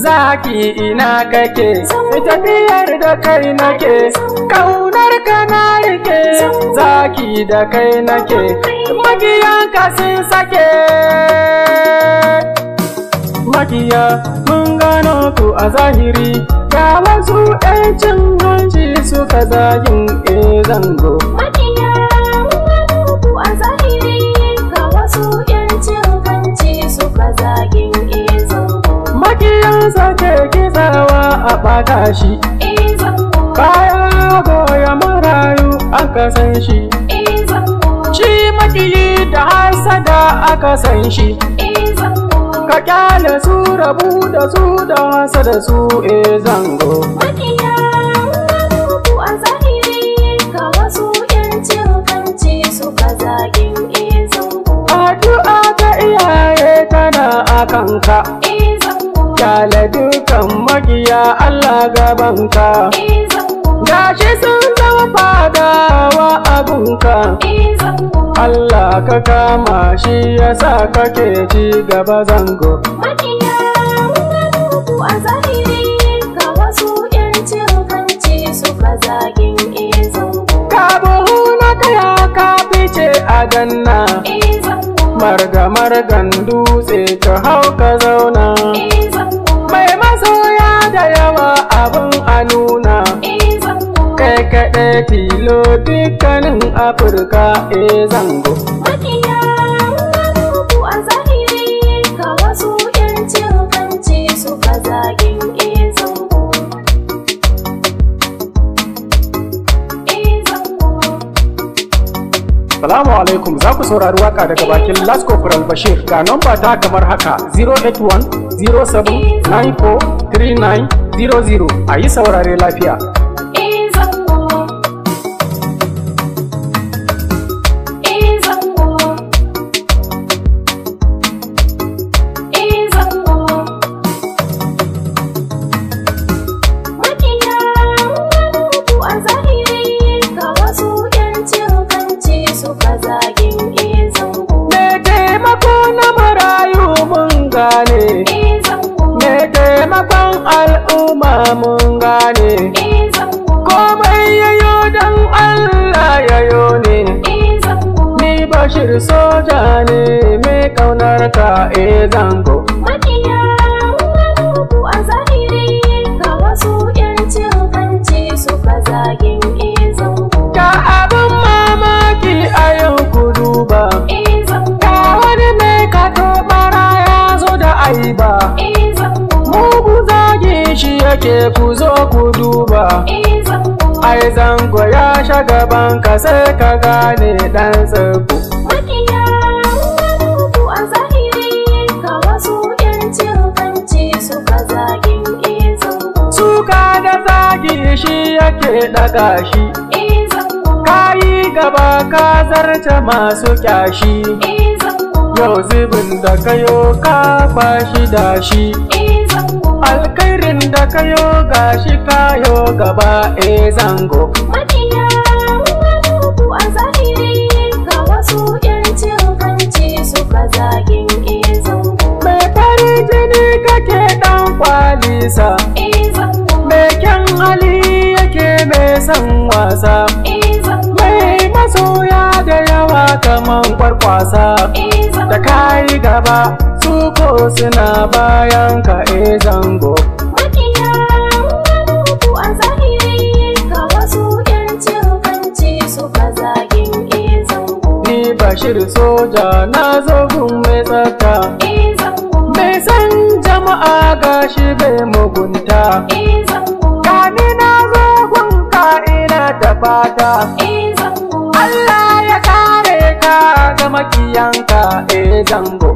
zaki ina kake, tafiyar da kai nake, kaunar ka na rike, zaki da kai nake, makiyanka sun sake. Makiya mun gano ku a zahiri, ga wasu 'yan cin hanci suka zagin zango. Makiya mun gano ku a zahiri, ga wasu 'yan cin hanci suka zagin zango. Makiyan sake kitsawa a ɓata shi, baya goya marayu aka san shi, shi makiyi da hasada aka san shi. Ka kyale su rabu da su da wasa da su zango. Makiya gano ku a zahiri, ga wasu 'yan cin hanci suka zagin zango. Addu'a ta iyaye tana a kanka, kyale dukan makiya Allah gabanka, gashi sun zama fadawa abunka. Allah ka kama shi yasa kake ci gaba zango. Makiya gano ku a zahiri, ga wasu 'yan cin hanci suka zagin zango. Ka buhu na kaya ka fice a ganna, marga-margan dutse ka hau ka zauna, mai masoya da yawa abin a nuna, kai kaɗai tilo dukkanin Afirka zango. Makiya gano ku a zahiri, ga wasu 'yan cin hanci suka zagin zango. Salamu alaikum, za ku saurari waka daga bakin Lasko Fural Bashir, ga nomba ta kamar haka 081-07-94-39-00. A yi saurare lafiya. Me taimakon al'umma mun gane, komai yayo don Allah yayo ne, ni Bashir soja ne mai kaunar ka zango. Makiya gano ku a zahiri, ga wasu 'yan cin hanci suka zagin zango. Ga abin mamaki a yau ku duba, ga wani mai kato bara ya zo da aiba, mugu zagi shi yake ku zo ku duba. Ai zango ya sha gaban ka sai ka gane dan tsibbu. Makiya gano ku a zahiri, ga wasu 'yan cin hanci suka zagin zango. Suka da zagi shi yake daga shi, kayi gaba ka zarce masu kyashi, yau zubin da kayo ka fashi da shi, alkhairin da kayo gashi kayo gaba zango. Makiya gano ku a zahiri, ga wasu 'yan cin hanci suka zagin zango. Mai farin jini kake dan kwalisa, mai kyan hali yake mai son wasa, mai masoya da yawa kaman kwarkwasa, da kayi gaba su ko suna bayan ka zango. Makiya gano ku a zahiri, ga wasu 'yan cin hanci suka zagin zango. Ni Bashir soja na zo gun mai tsafta, mai san jama'a gashi bai mugunta, gani na zo gun ka ina da fata, Allah ya kare ka ga makiyanka zango.